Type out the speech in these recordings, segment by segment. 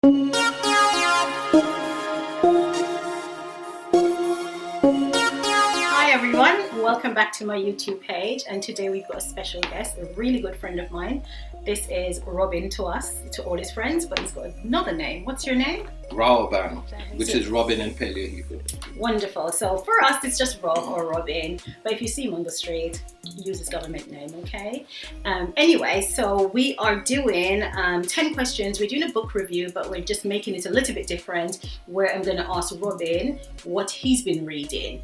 Hi everyone, welcome back to my YouTube page, and today we've got a special guest, a really good friend of mine. This is Robin to us, to all his friends, but he's got another name. What's your name? Raoban, which is Robin in Paleo Hebrew. Wonderful. So for us, it's just Rob or Robin. But if you see him on the street, use his government name, okay? Anyway, so we are doing 10 questions. We're doing a book review, but we're just making it a little bit different, where I'm going to ask Robin what he's been reading.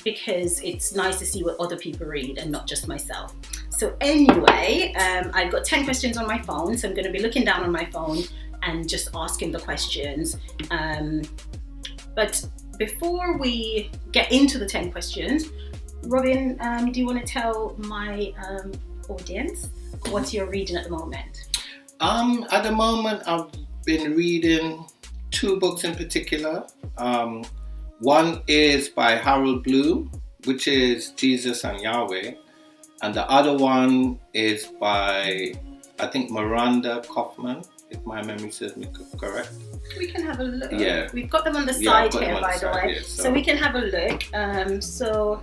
Because it's nice to see what other people read and not just myself. So anyway, I've got 10 questions on my phone, so I'm going to be looking down on my phone and just asking the questions. But before we get into the 10 questions, Robin, do you want to tell my audience what you're reading at the moment? At the moment, I've been reading 2 books in particular. One is by Harold Bloom, which is Jesus and Yahweh. And the other one is by, I think, Miranda Kaufman, if my memory serves me correct. We can have a look. Yeah. We've got them on the side here, by the way. Here, so we can have a look. So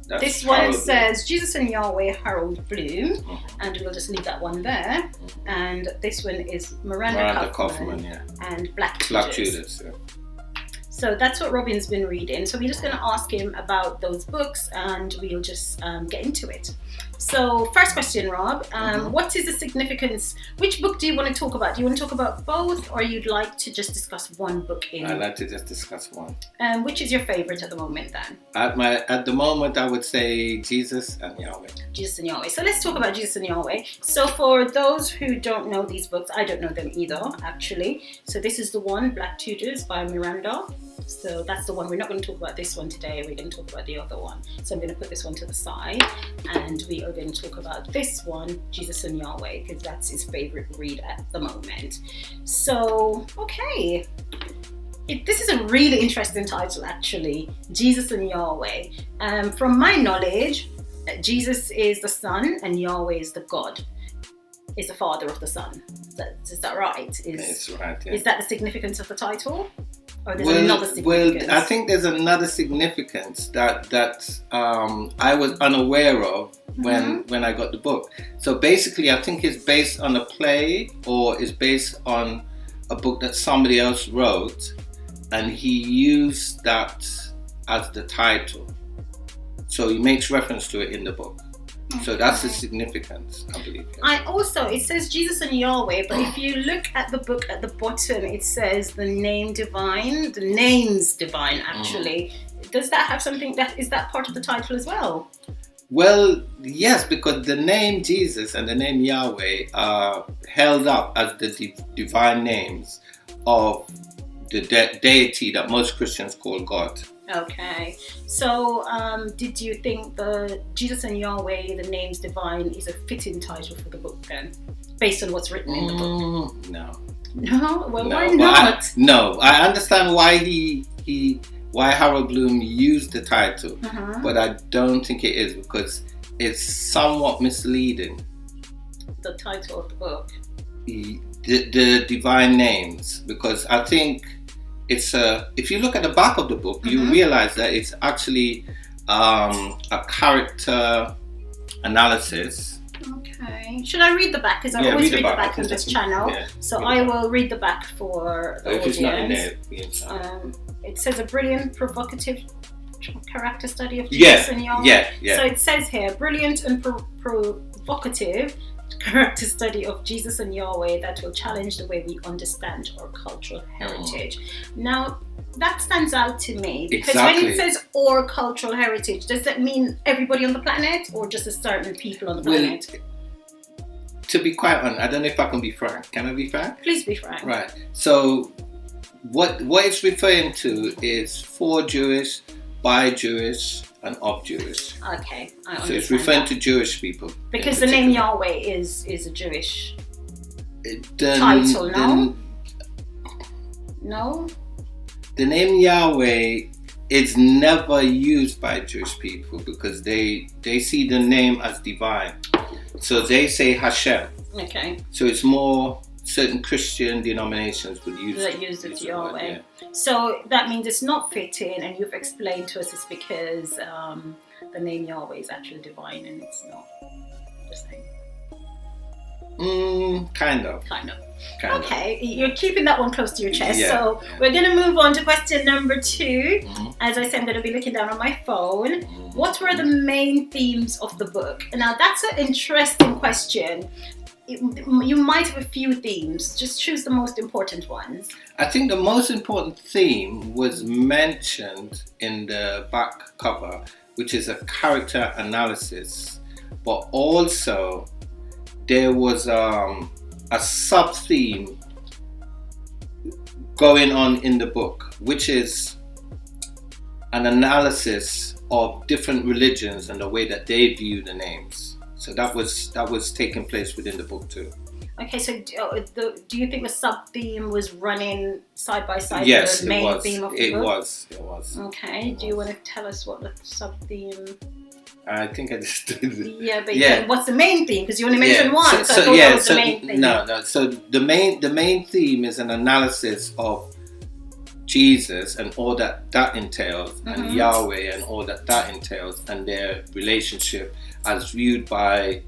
this one Harold says Bloom. Jesus and Yahweh, Harold Bloom. And we'll just leave that one there. And this one is Miranda Kaufman and Black Tudors. Yeah. So that's what Robin's been reading. So we're just going to ask him about those books and we'll just get into it. So first question, Rob, what is the significance? Which book do you want to talk about? Do you want to talk about both, or you'd like to just discuss one book in? I'd like to just discuss one. Which is your favorite at the moment then? At the moment, I would say Jesus and Yahweh. Jesus and Yahweh. So let's talk about Jesus and Yahweh. So for those who don't know these books, I don't know them either, actually. So this is the one, Black Tudors by Miranda. So that's the one. We're not going to talk about this one today. We're going to talk about the other one. So I'm going to put this one to the side, and we are going to talk about this one, Jesus and Yahweh, because that's his favorite read at the moment. So, okay. This is a really interesting title, actually, Jesus and Yahweh. From my knowledge, Jesus is the Son and Yahweh is the God. Is the Father of the Son. Is that right? It's right, yeah. Is that the significance of the title? Or there's another significance? Well, I think there's another significance that I was unaware of when I got the book. So basically, I think it's based on a play, or it's based on a book that somebody else wrote, and he used that as the title. So he makes reference to it in the book. So that's the significance, I believe. Yeah. It says Jesus and Yahweh, but if you look at the book at the bottom, it says the name's divine, actually. Does that have something, is that part of the title as well? Well, yes, because the name Jesus and the name Yahweh are held up as the divine names of the deity that most Christians call God. Okay, so did you think the Jesus and Yahweh, the name's divine, is a fitting title for the book then, based on what's written in the book? No. No? Well, no, why not? I understand why Harold Bloom used the title, but I don't think it is, because it's somewhat misleading. The title of the book? The divine names, because I think if you look at the back of the book, you realize that it's actually a character analysis. Okay. Should I read the back? Because I always read the back on this channel. Yeah, so I will read the back for the audience. It's not in there, it says a brilliant, provocative character study of Jesus and Yahweh. So it says here, brilliant and provocative character study of Jesus and Yahweh that will challenge the way we understand our cultural heritage. Now, that stands out to me, because when it says our cultural heritage, does that mean everybody on the planet, or just a certain people on the planet? To be quite honest, I don't know if I can be frank. Can I be frank? Please be frank. Right. So what it's referring to is for Jewish, by Jewish, and of Jewish. Okay, I understand. So it's referring to Jewish people. Because the name Yahweh is a Jewish title, no? No? The name Yahweh is never used by Jewish people because they see the name as divine. So they say Hashem. Okay. So it's more certain Christian denominations would use it Yahweh. Yeah. So that means it's not fitting, and you've explained to us it's because the name Yahweh is actually divine and it's not the same. Kind of. Okay, you're keeping that one close to your chest. So we're going to move on to question number 2. As I said, I'm going to be looking down on my phone. What were the main themes of the book? Now, that's an interesting question. You might have a few themes. Just choose the most important ones. I think the most important theme was mentioned in the back cover, which is a character analysis, but also there was a sub-theme going on in the book, which is an analysis of different religions and the way that they view the names. So that was taking place within the book too. Okay, so do you think the sub-theme was running side by side with the main theme of the book? It was. Okay, do you want to tell us what the sub-theme... I think I just did it. Yeah, but what's the main theme? Because you only mentioned one, so that was the main theme. No. So the main theme is an analysis of Jesus and all that entails, and Yahweh and all that entails, and their relationship as viewed by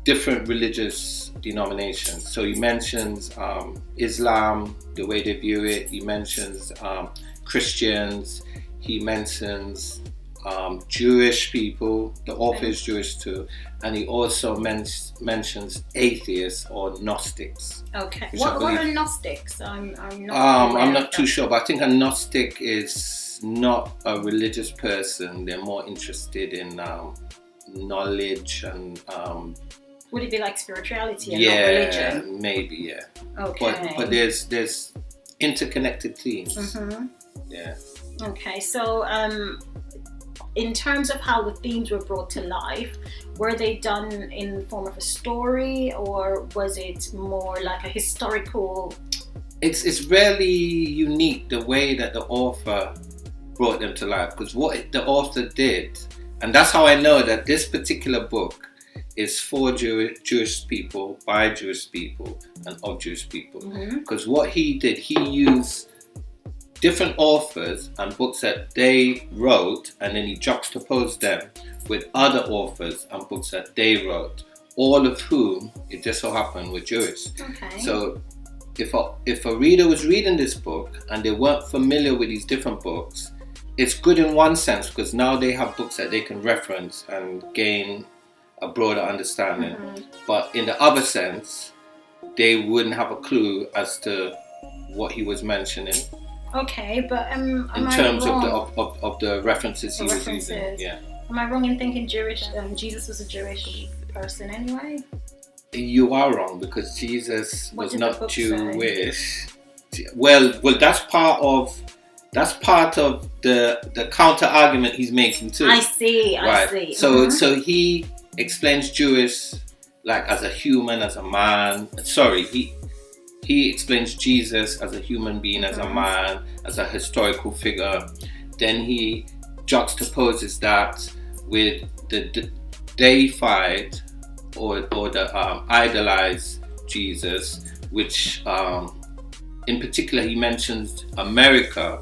different religious denominations. So he mentions Islam, the way they view it. He mentions Christians. He mentions Jewish people. The author is Jewish too, and he also mentions atheists or Gnostics. Okay, what are Gnostics? I'm not too sure, but I think a Gnostic is not a religious person. They're more interested in knowledge and. Would it be like spirituality and not religion? Maybe, yeah. Okay. But there's interconnected themes. Yeah. Okay, so in terms of how the themes were brought to life, were they done in the form of a story, or was it more like a historical? It's really unique the way that the author brought them to life, because what the author did, and that's how I know that this particular book is for Jewish people, by Jewish people, and of Jewish people. Because what he did, he used different authors and books that they wrote, and then he juxtaposed them with other authors and books that they wrote, all of whom, it just so happened, were Jewish. Okay. So if a reader was reading this book and they weren't familiar with these different books, it's good in one sense, because now they have books that they can reference and gain a broader understanding. But in the other sense, they wouldn't have a clue as to what he was mentioning. Okay, but in terms of the references he was using. Yeah. Am I wrong in thinking Jesus was a Jewish person anyway? You are wrong, because Jesus was not Jewish. Well, that's part of the counter argument he's making too. I see. So he explains Jewish like as a human, as a man. Sorry, he explains Jesus as a human being, as a man, as a historical figure. Then he juxtaposes that with the deified or the idolized Jesus, which in particular he mentions America.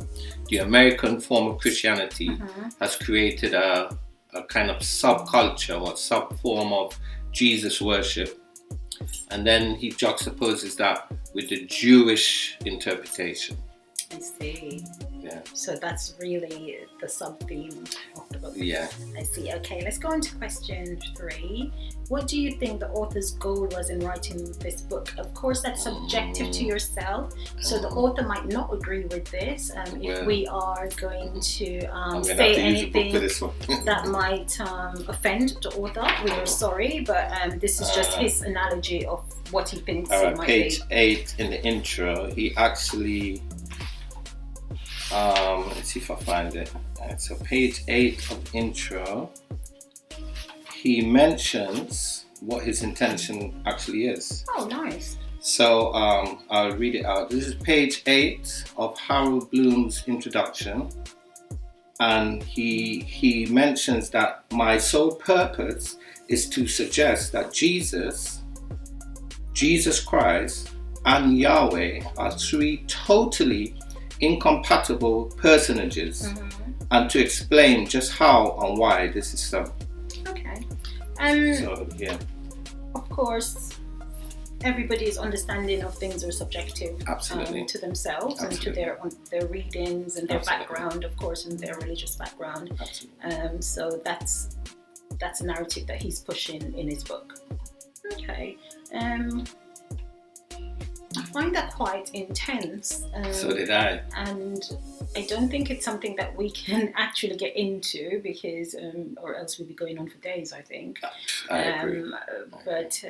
The American form of Christianity has created a kind of subculture or sub-form of Jesus worship. And then he juxtaposes that with the Jewish interpretation. I see. Yeah. So that's really the sub-theme of the book. Yeah. I see. Okay, let's go on to question 3. What do you think the author's goal was in writing this book? Of course, that's subjective to yourself. So the author might not agree with this. If we are going to say anything that might offend the author, we are sorry. But this is just his analogy of what he thinks it might page be. 8 in the intro, he actually... let's see if I find it. So page 8 of intro, he mentions what his intention actually is. Oh, nice. So I'll read it out. This is page 8 of Harold Bloom's introduction, and he mentions that my sole purpose is to suggest that Jesus Christ and Yahweh are three totally incompatible personages, and to explain just how and why this is so. Okay. So, yeah. Of course, everybody's understanding of things are subjective. Absolutely. To themselves. Absolutely. And to their readings and their Absolutely. background, of course, and their religious background. Absolutely. So that's a narrative that he's pushing in his book. Okay. I find that quite intense. So did I. And I don't think it's something that we can actually get into because, or else we'll be going on for days, I think. I agree. But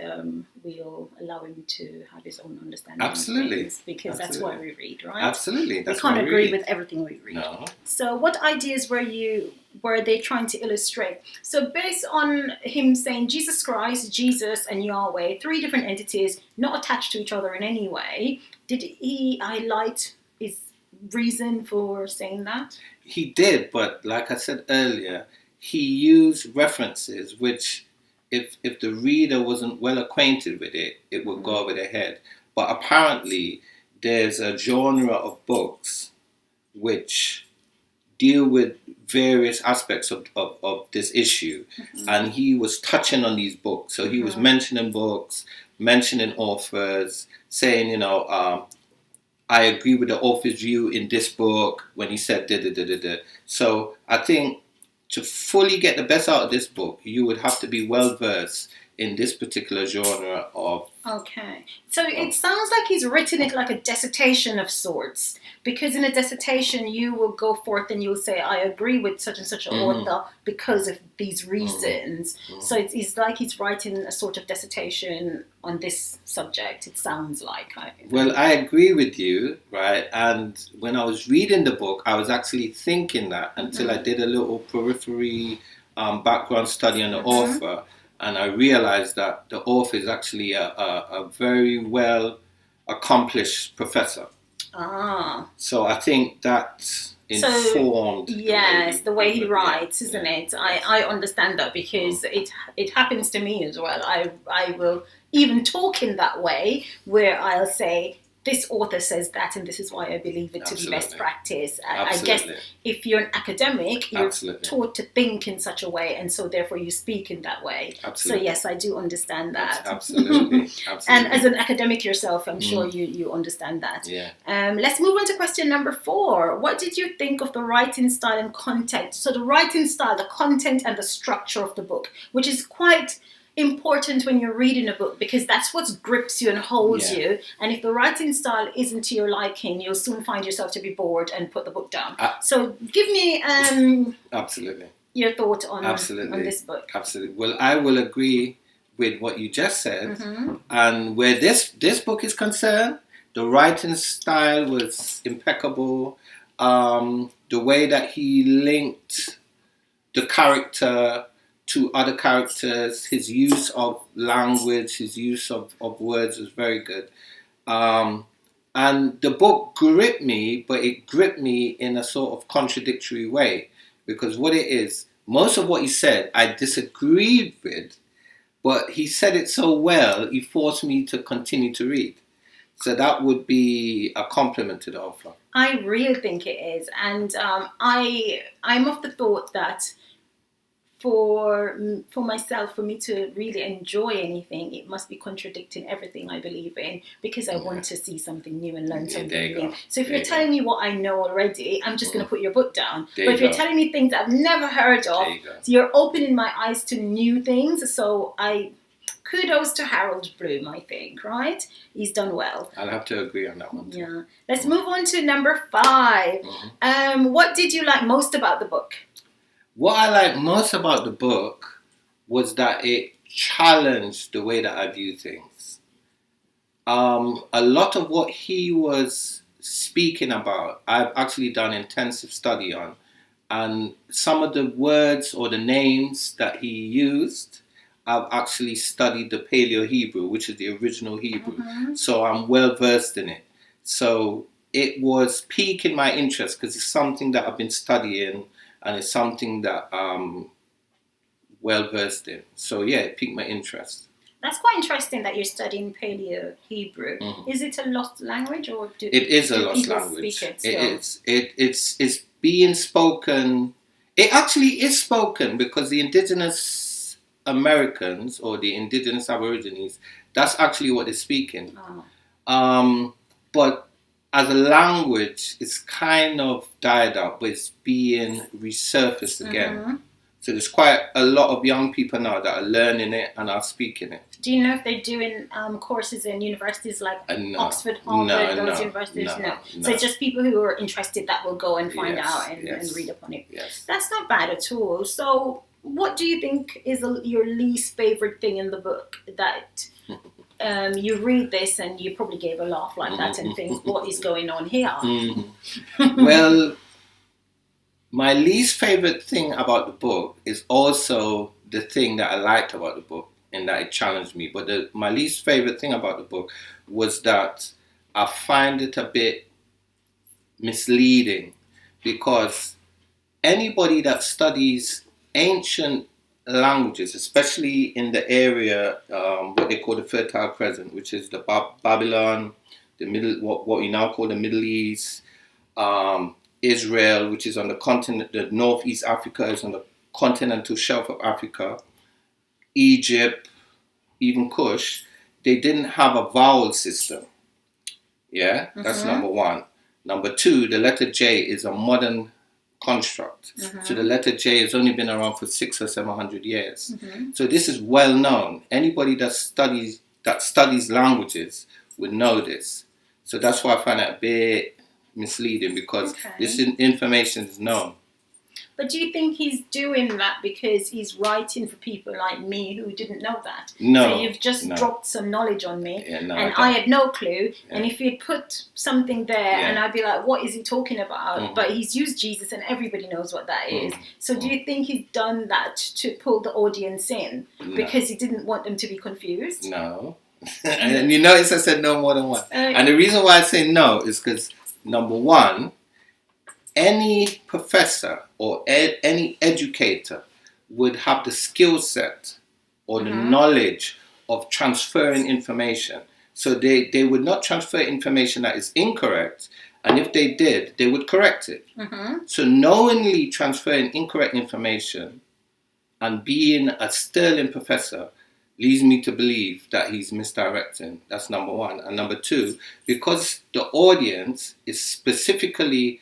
we'll allow him to have his own understanding. Absolutely. Of things because that's why we read, right? Absolutely. We can't agree with everything we read. No. So what ideas were they trying to illustrate? So based on him saying Jesus Christ, Jesus and Yahweh, three different entities, not attached to each other in any way, did he highlight his reason for saying that? He did, but like I said earlier, he used references which, if the reader wasn't well acquainted with it, it would go over their head. But apparently there's a genre of books which deal with various aspects of this issue, and he was touching on these books. So he was mentioning books, mentioning authors, saying, I agree with the author's view in this book when he said da da da da da. So I think to fully get the best out of this book, you would have to be well versed in this particular genre of... Okay. So it sounds like he's written it like a dissertation of sorts, because in a dissertation you will go forth and you'll say, I agree with such and such an author because of these reasons. So it's like he's writing a sort of dissertation on this subject, it sounds like. Well, I agree with you, right? And when I was reading the book, I was actually thinking that until I did a little periphery background study on the author. And I realized that the author is actually a very well accomplished professor. So I think that informed. The way he writes, isn't it? I understand that because it happens to me as well. I will even talk in that way where I'll say, this author says that, and this is why I believe it to be best practice. I guess if you're an academic, you're taught to think in such a way, and so therefore you speak in that way. So yes, I do understand that. Absolutely. And as an academic yourself, I'm sure you understand that. Yeah. Let's move on to question number 4. What did you think of the writing style and content? So the writing style, the content, and the structure of the book, which is quite important when you're reading a book, because that's what grips you and holds you. And if the writing style isn't to your liking, you'll soon find yourself to be bored and put the book down. So give me your thought on this book. Absolutely. Well, I will agree with what you just said. And where this book is concerned, the writing style was impeccable. The way that he linked the character to other characters, his use of language, his use of words was very good. And the book gripped me, but it gripped me in a sort of contradictory way. Because what it is, most of what he said, I disagreed with, but he said it so well, he forced me to continue to read. So that would be a compliment to the author. I really think it is. And I'm of the thought that for myself, for me to really enjoy anything, it must be contradicting everything I believe in, because I want to see something new and learn something new. So if you're telling me what I know already, I'm just going to put your book down. But if you're telling me things I've never heard of, so you're opening my eyes to new things. So kudos to Harold Bloom, I think, right? He's done well. I'll have to agree on that one too. Yeah. Let's move on to number 5. What did you like most about the book? What I like most about the book was that it challenged the way that I view things. A lot of what he was speaking about, I've actually done intensive study on. And some of the words or the names that he used, I've actually studied the Paleo-Hebrew, which is the original Hebrew. So I'm well versed in it. So it was piquing my interest because it's something that I've been studying, and it's something that I'm well versed in. So yeah, it piqued my interest. That's quite interesting that you're studying Paleo Hebrew. Mm-hmm. Is it a lost language, or it is a lost people language? speak it still? It's being spoken. It actually is spoken because the indigenous Americans or the indigenous Aborigines, that's actually what they're speaking. But as a language, it's kind of died out, but it's being resurfaced again. Mm-hmm. So there's quite a lot of young people now that are learning it and are speaking it. Do you know if they're doing courses in universities like No. Oxford, Harvard, those No. universities? No. So it's just people who are interested that will go and find Yes, out and yes. read upon it. Yes. That's not bad at all. So what do you think is your least favorite thing in the book that you read this and you probably gave a laugh like that and think, what is going on here? Well, my least favorite thing about the book is also the thing that I liked about the book, and that it challenged me. But my least favorite thing about the book was that I find it a bit misleading, because anybody that studies ancient languages, especially in the area what they call the Fertile Crescent, which is the Babylon, what we now call the Middle East, Israel, which is on the continent, the Northeast Africa is on the continental shelf of Africa, Egypt, even Kush, they didn't have a vowel system. Yeah, that's number one. Number two, the letter J is a modern construct. So the letter J has only been around for 600 or 700 years. So this is well known. Anybody that studies languages would know this. So that's why I find that a bit misleading, because this information is known. But do you think he's doing that because he's writing for people like me who didn't know that? No. So you've just dropped some knowledge on me, and I had no clue. And if you'd put something there, and I'd be like, what is he talking about? But he's used Jesus and everybody knows what that is. So do you think he's done that to pull the audience in because he didn't want them to be confused? No. And you notice I said no more than one. And the reason why I say no is because, number one, any professor or any educator would have the skill set or the knowledge of transferring information. So they would not transfer information that is incorrect, and if they did, they would correct it. So knowingly transferring incorrect information and being a sterling professor leads me to believe that he's misdirecting. That's number one. And number two, because the audience is specifically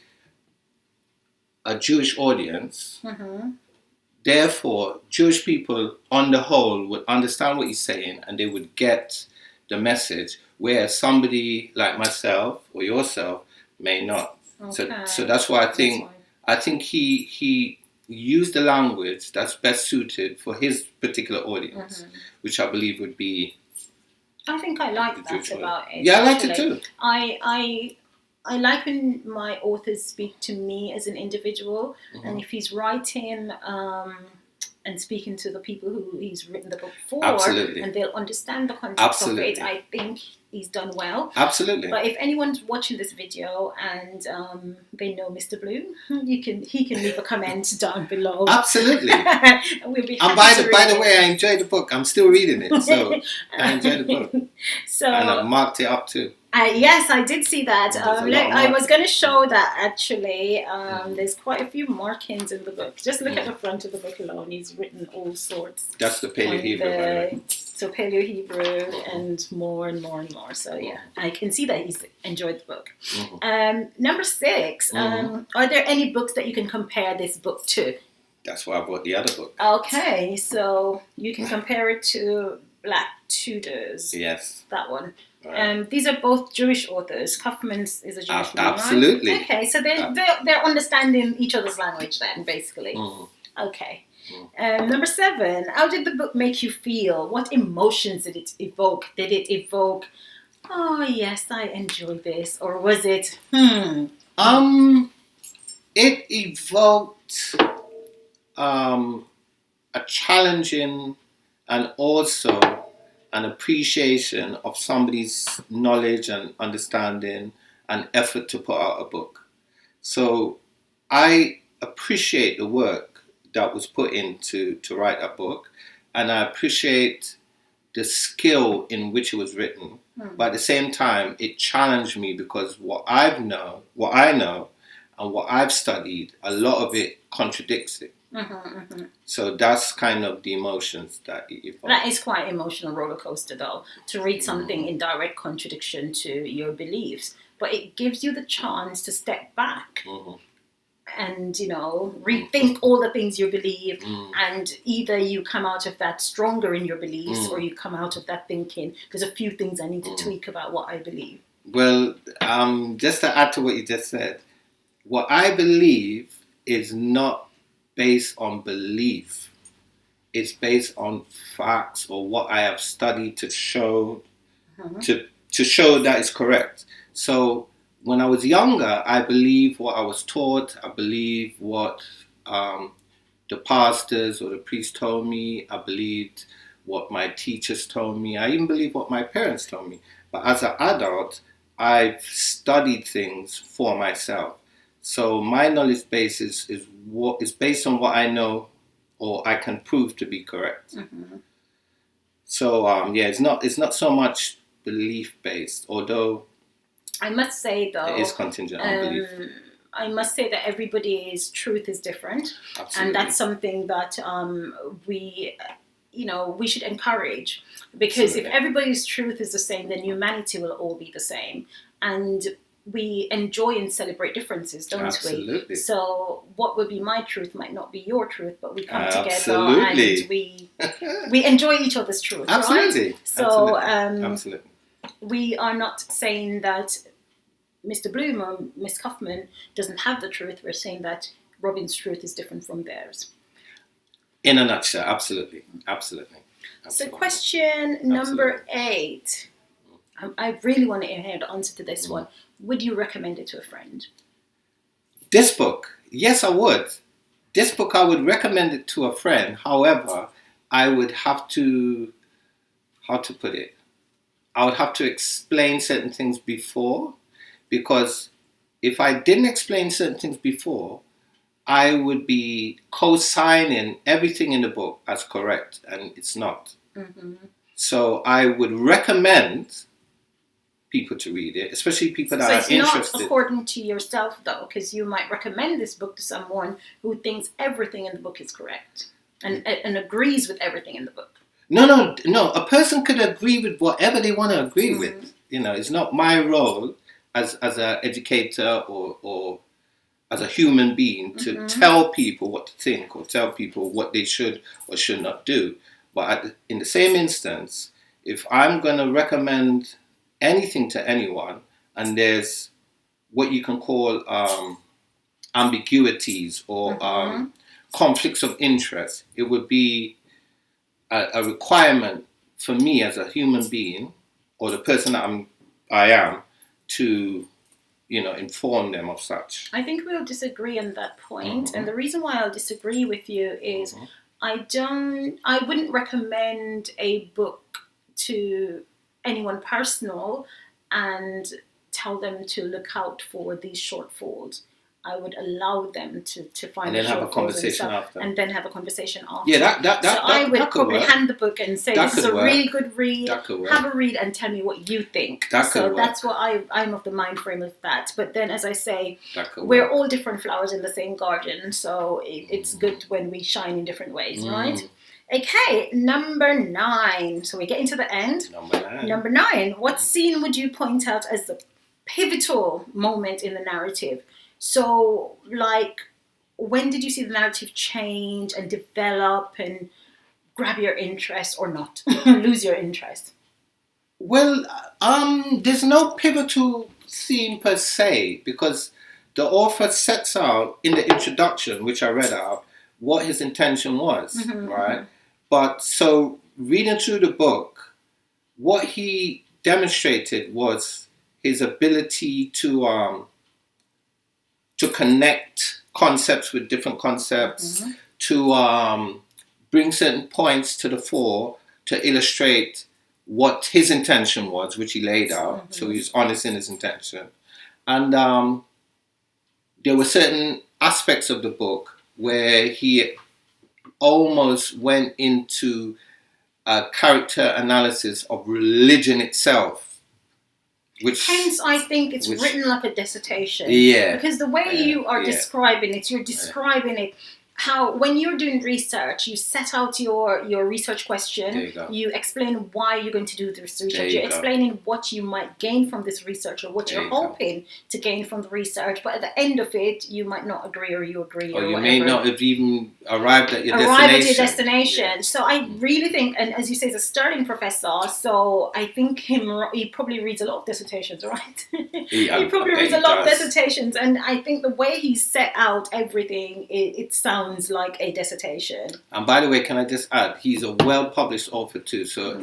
a Jewish audience, therefore Jewish people on the whole would understand what he's saying and they would get the message, whereas somebody like myself or yourself may not. So that's why I think he used the language that's best suited for his particular audience, which I believe would be. I think I like that about it. Yeah, I liked it too. I like when my authors speak to me as an individual, and if he's writing and speaking to the people who he's written the book for, and they'll understand the context of it, I think he's done well. Absolutely. But if anyone's watching this video and they know Mr. Blue, he can leave a comment down below. Absolutely. And we'll be happy and by the way, I enjoyed the book. I'm still reading it, so I enjoyed the book. And I marked it up too. Yes, I did see that. I was going to show that actually. There's quite a few markings in the book. Just look at the front of the book alone. He's written all sorts. That's the Paleo Hebrew, by the way. So Paleo Hebrew and more and more and more. So yeah, I can see that he's enjoyed the book. Number 6. Are there any books that you can compare this book to? That's why I bought the other book. Okay, so you can compare it to Black Tudors. Yes. That one. Right. These are both Jewish authors. Kaufman's is a Jewish man, absolutely. right? Okay, so they're understanding each other's language then, basically. Okay. Number 7. How did the book make you feel? What emotions did it evoke? Did it evoke, oh yes, I enjoyed this, or was it It evoked a challenging and also an appreciation of somebody's knowledge and understanding and effort to put out a book. So I appreciate the work that was put in to write that book, and I appreciate the skill in which it was written, but at the same time, it challenged me because what I know, and what I've studied, a lot of it contradicts it. So that's kind of the emotions that it evokes. That is quite an emotional roller coaster, though, to read something in direct contradiction to your beliefs. But it gives you the chance to step back and, rethink all the things you believe. And either you come out of that stronger in your beliefs or you come out of that thinking, there's a few things I need to tweak about what I believe. Well, just to add to what you just said, what I believe is not based on belief. It's based on facts or what I have studied to show to show that it's correct. So when I was younger, I believed what I was taught. I believed what the pastors or the priest told me. I believed what my teachers told me. I even believed what my parents told me. But as an adult, I've studied things for myself. So my knowledge base is based on what I know or I can prove to be correct. So it's not so much belief based, although I must say though it is contingent on belief. I must say that everybody's truth is different. Absolutely. And that's something that we should encourage, because if everybody's truth is the same, then humanity will all be the same. And we enjoy and celebrate differences, don't Absolutely. we? So what would be my truth might not be your truth, but we come together Absolutely. and we enjoy each other's truth, Absolutely. right? So Absolutely. We are not saying that Mr. Bloom or Miss Kaufman doesn't have the truth. We're saying that Robin's truth is different from theirs. In a nutshell, absolutely. So question number 8. I really want to hear the answer to this one. Would you recommend it to a friend? This book, yes, I would. This book, I would recommend it to a friend. However, I would have to, how to put it? I would have to explain certain things before, because if I didn't explain certain things before, I would be co-signing everything in the book as correct, and it's not. So I would recommend people to read it, especially people that are interested. So it's not according to yourself, though, because you might recommend this book to someone who thinks everything in the book is correct and agrees with everything in the book. No. A person could agree with whatever they want to agree with. It's not my role as an educator or as a human being to tell people what to think or tell people what they should or should not do. But in the same instance, if I'm going to recommend anything to anyone, and there's what you can call ambiguities or conflicts of interest, it would be a requirement for me as a human being or the person that I am to inform them of such. I think we'll disagree on that point. And the reason why I'll disagree with you is I wouldn't recommend a book to anyone personal and tell them to look out for these shortfalls. I would allow them to find and then the have a conversation after. And then have a conversation after. Yeah, I would probably work. hand the book and say, this is a really good read. Have a read and tell me what you think. That's what I'm of the mind frame of that. But then, as I say, we're all different flowers in the same garden. So it's good when we shine in different ways, right? Okay, number 9. So we're getting to the end. Number 9. What scene would you point out as the pivotal moment in the narrative? So, when did you see the narrative change and develop and grab your interest or not? Lose your interest? Well, there's no pivotal scene per se, because the author sets out in the introduction, which I read out, what his intention was, right? But so reading through the book, what he demonstrated was his ability to connect concepts with different concepts, to bring certain points to the fore to illustrate what his intention was, which he laid out. So he was honest in his intention. And there were certain aspects of the book where he almost went into a character analysis of religion itself. Hence, I think it's written like a dissertation. Yeah. Because the way you are describing it, you're describing it how, when you're doing research, you set out your research question, you explain why you're going to do this research, you're explaining what you might gain from this research or what you're hoping to gain from the research, but at the end of it, you might not agree, or you agree, or you whatever. may not have even arrived at your destination. Yeah. So I really think, and as you say, he's a Sterling professor, so I think he probably reads a lot of dissertations, right? He probably reads a lot of dissertations, and I think the way he set out everything, it sounds like a dissertation. And by the way, can I just add, he's a well-published author too, so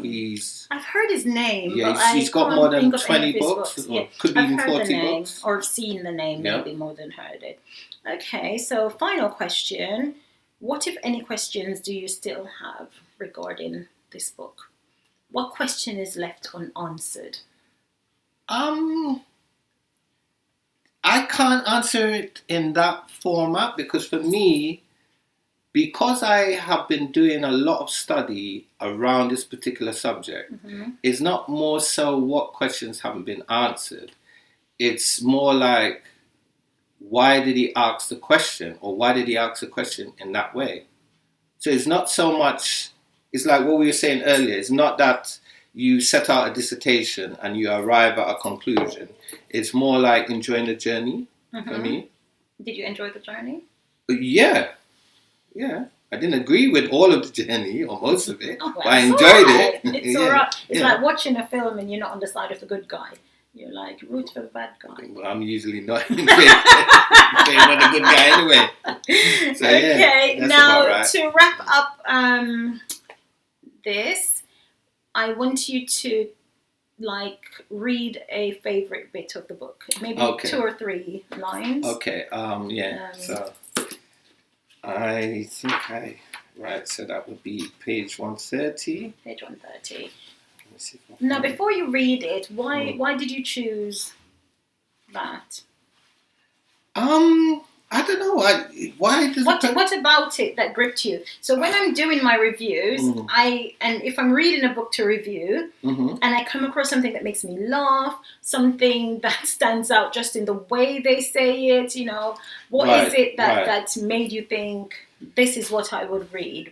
I've heard his name. Yeah, but he's got more than 20 books, or could be I've even heard 40 the name, books. or seen the name, maybe more than heard it. Okay, so final question. What, if any, questions do you still have regarding this book? What question is left unanswered? I can't answer it in that format, because for me, because I have been doing a lot of study around this particular subject, it's not more so what questions haven't been answered. It's more like, why did he ask the question, or why did he ask the question in that way? So it's not so much, it's like what we were saying earlier, it's not that you set out a dissertation and you arrive at a conclusion. It's more like enjoying the journey for me. Did you enjoy the journey? Yeah. I didn't agree with all of the journey or most of it, but I enjoyed it. It's alright. It's like watching a film and you're not on the side of the good guy. You're like, root for the bad guy. Well, I'm usually not in favor of the good guy anyway. So, okay, now to wrap up this, I want you to read a favorite bit of the book, maybe 2 or 3 lines. Okay. So I think so that would be page 130. Page 130. Now, before you read it, why did you choose that? I don't know. Why does what about it that gripped you? So when I'm doing my reviews, and if I'm reading a book to review, and I come across something that makes me laugh, something that stands out just in the way they say it, what is it that made you think this is what I would read?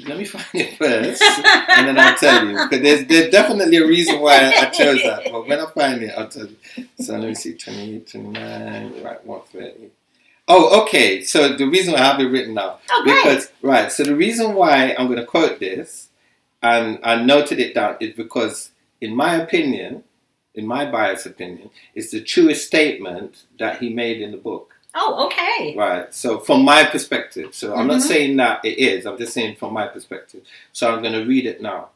Let me find it first, and then I'll tell you. Because there's definitely a reason why I chose that. But when I find it, I'll tell you. So let me see, 28, 29, right, 130. Oh, okay. So the reason I have it written now. Oh, great. So the reason why I'm going to quote this, and I noted it down, is because, in my opinion, in my biased opinion, it's the truest statement that he made in the book. Oh, okay. Right. So from my perspective, so I'm not saying that it is, I'm just saying from my perspective. So I'm going to read it now.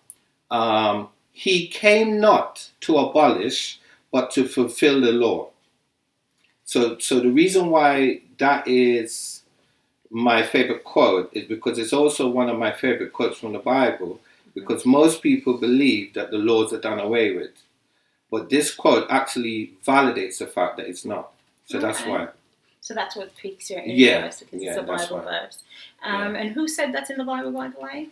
He came not to abolish, but to fulfill the law. So the reason why that is my favorite quote is because it's also one of my favorite quotes from the Bible, because most people believe that the laws are done away with. But this quote actually validates the fact that it's not. So that's why. So that's what piques your interest, because it's a Bible verse. Yeah. And who said that in the Bible, by the way?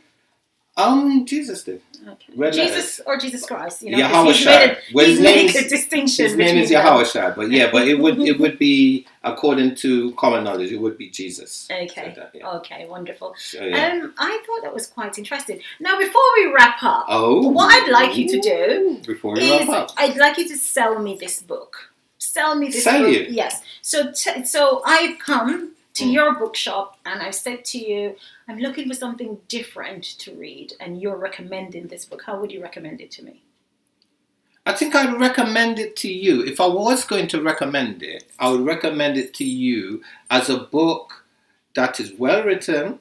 Jesus did. Okay. Jesus or Jesus Christ? Yahweh. He's made a distinction. His name is Yahweh, but it would be, according to common knowledge, it would be Jesus. Okay. That, Okay, wonderful. So, I thought that was quite interesting. Now, before we wrap up, what I'd like you to do I'd like you to sell me this book. Sell me this book. You? Yes. So I've come to your bookshop and I've said to you, I'm looking for something different to read, and you're recommending this book. How would you recommend it to me? I think I'd recommend it to you. If I was going to recommend it, I would recommend it to you as a book that is well written,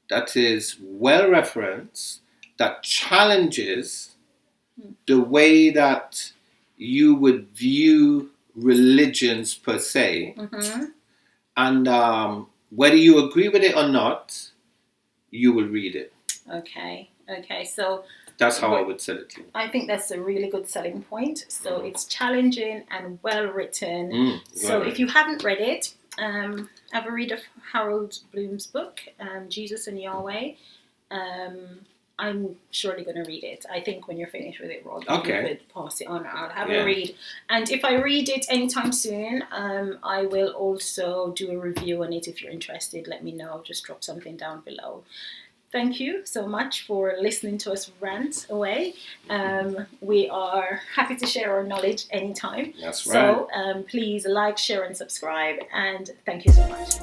that is well referenced, that challenges the way that you would view religions per se. And whether you agree with it or not, you will read it. Okay, so that's how I would sell it to you. I think that's a really good selling point. So it's challenging and well written. So if you haven't read it, have a read of Harold Bloom's book, Jesus and Yahweh. I'm surely going to read it. I think when you're finished with it, Rod, you could pass it on. I'll have a read. And if I read it anytime soon, I will also do a review on it. If you're interested, let me know. Just drop something down below. Thank you so much for listening to us rant away. We are happy to share our knowledge anytime. That's right. So please like, share and subscribe. And thank you so much.